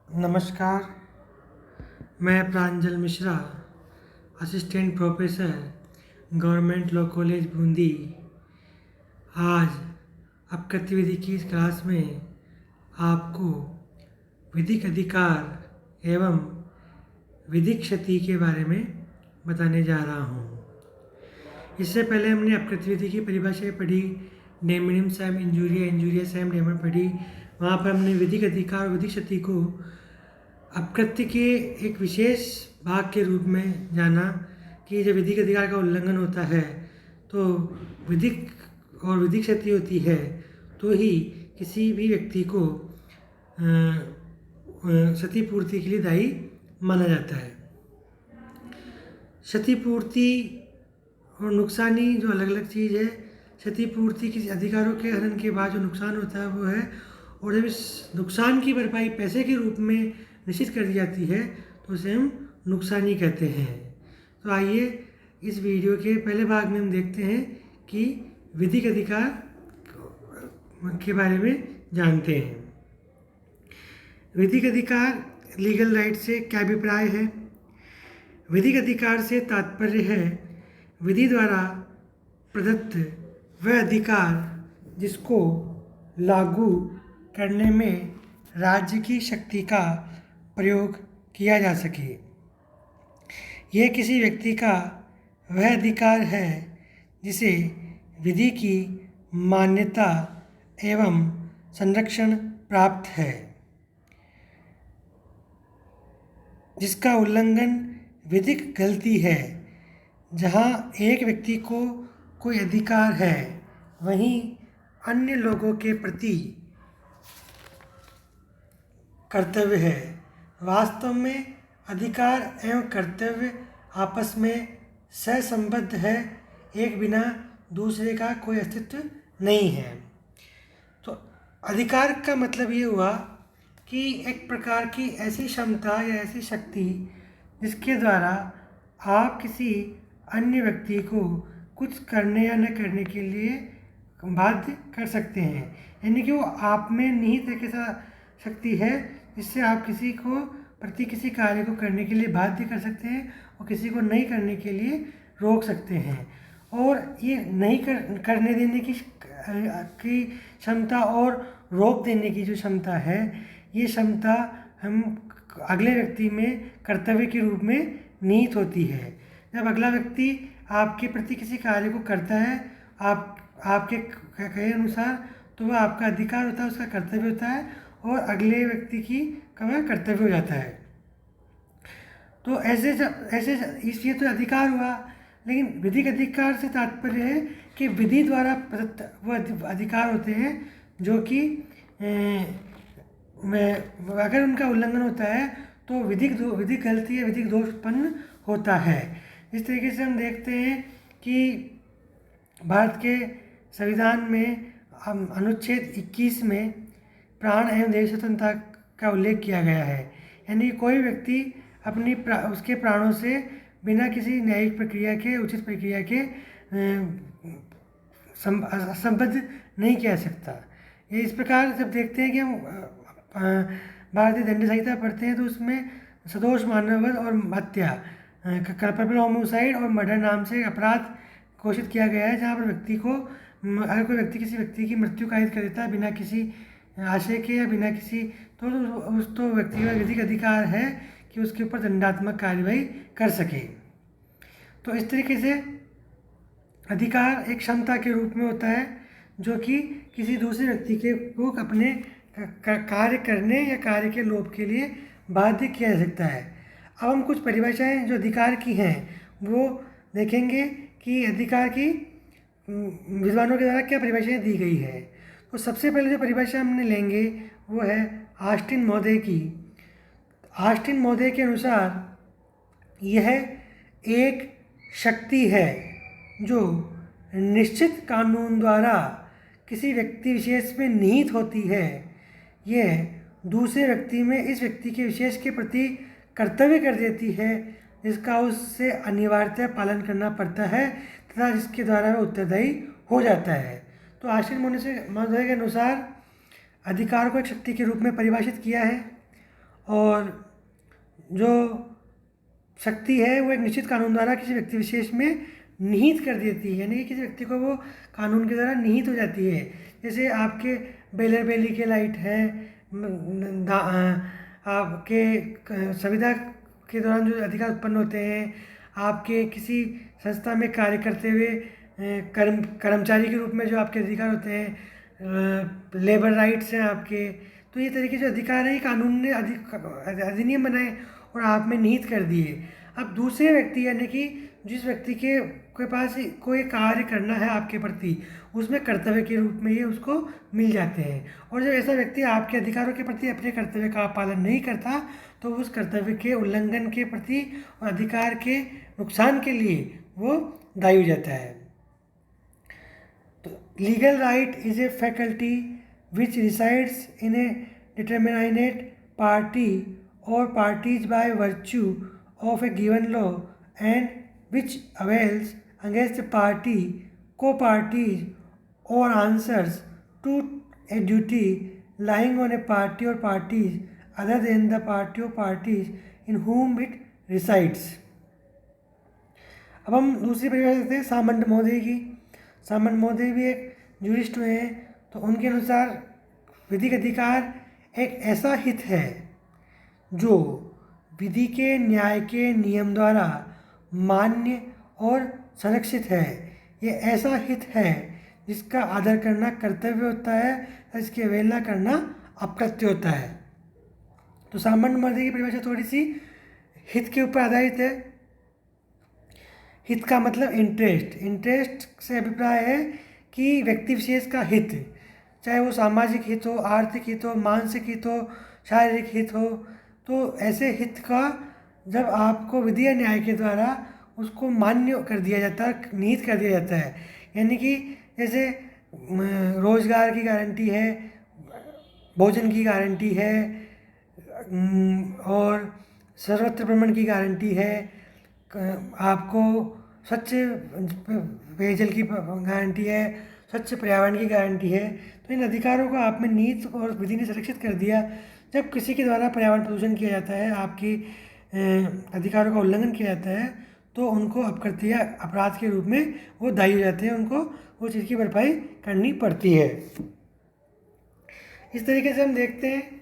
नमस्कार। मैं Pranjal Mishra, assistant professor, government law college Bundi. आज अपकृत्य विधि की इस क्लास में आपको विधिक अधिकार एवं विधिक क्षति के बारे में बताने जा रहा हूँ। इससे पहले हमने अपकृत्य विधि की परिभाषाएँ पढ़ी, नेमिनिम सैम इंजूरिया, इंजूरिया सैम डेमन पढ़ी। वहाँ पर हमने विधिक अधिकार और विधिक क्षति को अपकृत्य के एक विशेष भाग के रूप में जाना कि जब विधिक अधिकार का उल्लंघन होता है तो विधिक और विधिक क्षति होती है, तो ही किसी भी व्यक्ति को क्षतिपूर्ति के लिए दायी माना जाता है। क्षतिपूर्ति और नुकसानी जो अलग अलग चीज़ है। क्षतिपूर्ति किसी अधिकारों के हनन के बाद जो नुकसान होता है वो है, और जब इस नुकसान की भरपाई पैसे के रूप में निश्चित कर दी जाती है तो उसे हम नुकसानी कहते हैं। तो आइए इस वीडियो के पहले भाग में हम देखते हैं कि विधिक अधिकार के बारे में जानते हैं। विधिक अधिकार लीगल राइट से क्या अभिप्राय है? विधिक अधिकार से तात्पर्य है विधि द्वारा प्रदत्त वह अधिकार जिसको लागू करने में राज्य की शक्ति का प्रयोग किया जा सके। यह किसी व्यक्ति का वह अधिकार है जिसे विधि की मान्यता एवं संरक्षण प्राप्त है, जिसका उल्लंघन विधिक गलती है। जहाँ एक व्यक्ति को कोई अधिकार है, वहीं अन्य लोगों के प्रति कर्तव्य है। वास्तव में अधिकार एवं कर्तव्य आपस में सहसंबद्ध है, एक बिना दूसरे का कोई अस्तित्व नहीं है। तो अधिकार का मतलब ये हुआ कि एक प्रकार की ऐसी क्षमता या ऐसी शक्ति जिसके द्वारा आप किसी अन्य व्यक्ति को कुछ करने या न करने के लिए बाध्य कर सकते हैं। यानी कि वो आप में निहित एक ऐसा शक्ति है जिससे आप किसी को प्रति किसी कार्य को करने के लिए बाध्य कर सकते हैं और किसी को नहीं करने के लिए रोक सकते हैं। और ये नहीं करने देने की क्षमता और रोक देने की जो क्षमता है, ये क्षमता हम अगले व्यक्ति में कर्तव्य के रूप में निहित होती है। जब अगला व्यक्ति आपके प्रति किसी कार्य को करता है आपके कहे अनुसार, तो वह आपका अधिकार होता है, उसका कर्तव्य होता है, और अगले व्यक्ति की का वह कर्तव्य हो जाता है। तो ऐसे इसलिए तो अधिकार हुआ। लेकिन विधिक अधिकार से तात्पर्य है कि विधि द्वारा प्रदत्त वह अधिकार होते हैं जो कि अगर उनका उल्लंघन होता है तो विधिक गलती या विधिक दोष उत्पन्न होता है। इस तरीके से हम देखते हैं कि भारत के संविधान में अनुच्छेद 21 में प्राण एवं देह स्वतंत्रता का उल्लेख किया गया है। यानी कोई व्यक्ति उसके प्राणों से बिना किसी न्यायिक प्रक्रिया के, उचित प्रक्रिया के संबद्ध नहीं किया सकता। ये इस प्रकार जब देखते हैं कि हम भारतीय दंड संहिता पढ़ते हैं तो उसमें सदोष मानववध और हत्या, कल्पना होमोसाइड और मर्डर नाम से अपराध घोषित किया गया है, जहाँ पर व्यक्ति को अगर कोई व्यक्ति किसी व्यक्ति की मृत्यु कायित कर देता है बिना किसी आशय के या बिना किसी, तो व्यक्ति का विधिक अधिकार है कि उसके ऊपर दंडात्मक कार्रवाई कर सके। तो इस तरीके से अधिकार एक क्षमता के रूप में होता है जो कि किसी दूसरे व्यक्ति को अपने कार्य करने या कार्य के लोभ के लिए बाध्य किया जा सकता है। अब हम कुछ परिभाषाएं जो अधिकार की हैं वो देखेंगे कि अधिकार की विद्वानों के द्वारा क्या परिभाषाएं दी गई है। तो सबसे पहले जो परिभाषा हमने लेंगे वो है ऑस्टिन महोदय की। ऑस्टिन महोदय के अनुसार यह एक शक्ति है जो निश्चित कानून द्वारा किसी व्यक्ति विशेष में निहित होती है। यह दूसरे व्यक्ति में इस व्यक्ति के विशेष के प्रति कर्तव्य कर देती है जिसका उससे अनिवार्यतः पालन करना पड़ता है तथा जिसके द्वारा वह उत्तरदायी हो जाता है। तो ऑस्टिन महोदय के अनुसार अधिकार को एक शक्ति के रूप में परिभाषित किया है और जो शक्ति है वो एक निश्चित कानून द्वारा किसी व्यक्ति विशेष में निहित कर देती है, यानी कि किसी व्यक्ति को वो कानून के द्वारा निहित हो जाती है। जैसे आपके बेलर बेली के लाइट है, आपके संविदा के दौरान जो अधिकार उत्पन्न होते हैं, आपके किसी संस्था में कार्य करते हुए कर्मचारी के रूप में जो आपके अधिकार होते हैं, लेबर राइट्स हैं आपके, तो ये तरीके जो अधिकार हैं ये कानून ने अधिनियम बनाए और आप में निहित कर दिए। अब दूसरे व्यक्ति यानी कि जिस व्यक्ति के पास कोई कार्य करना है आपके प्रति, उसमें कर्तव्य के रूप में ये उसको मिल जाते हैं। और जब ऐसा व्यक्ति आपके अधिकारों के प्रति अपने कर्तव्य का पालन नहीं करता तो उस कर्तव्य के उल्लंघन के प्रति और अधिकार के नुकसान के लिए वो दायी हो जाता है। तो legal right is a faculty which resides in a determinate party or parties by virtue of a given law and which avails against a party, co-parties or answers to a duty lying on a party or parties other than the party or parties in whom it resides। अब हम दूसरी परिभाषा देखते हैं सामंत महोदय की। सामंत महोदय भी एक जूरिस्ट हुए हैं, तो उनके अनुसार विधिक अधिकार एक ऐसा हित है जो विधि के न्याय के नियम द्वारा मान्य और संरक्षित है। ये ऐसा हित है जिसका आदर करना कर्तव्य होता है, इसकी अवहेलना करना अकृत्य होता है। तो सामान्य मर्जी की परिभाषा थोड़ी सी हित के ऊपर आधारित है। हित का मतलब इंटरेस्ट से अभिप्राय है कि व्यक्ति विशेष का हित, चाहे वो सामाजिक हित हो, आर्थिक हित हो, मानसिक हित हो, शारीरिक हित हो, तो ऐसे हित का जब आपको विधि या न्याय के द्वारा उसको मान्य कर दिया जाता है, निहित कर दिया जाता है। यानी कि जैसे रोजगार की गारंटी है, भोजन की गारंटी है और सर्वत्र भ्रमण की गारंटी है, आपको स्वच्छ पेयजल की गारंटी है, स्वच्छ पर्यावरण की गारंटी है। तो इन अधिकारों को आप में निहित और विधि ने संरक्षित कर दिया। जब किसी के द्वारा पर्यावरण प्रदूषण किया जाता है, आपकी अधिकारों का उल्लंघन किया जाता है, तो उनको अपकृत्य या अपराध के रूप में वो दायी हो जाते हैं, उनको वो चीज़ की भरपाई करनी पड़ती है। इस तरीके से हम देखते हैं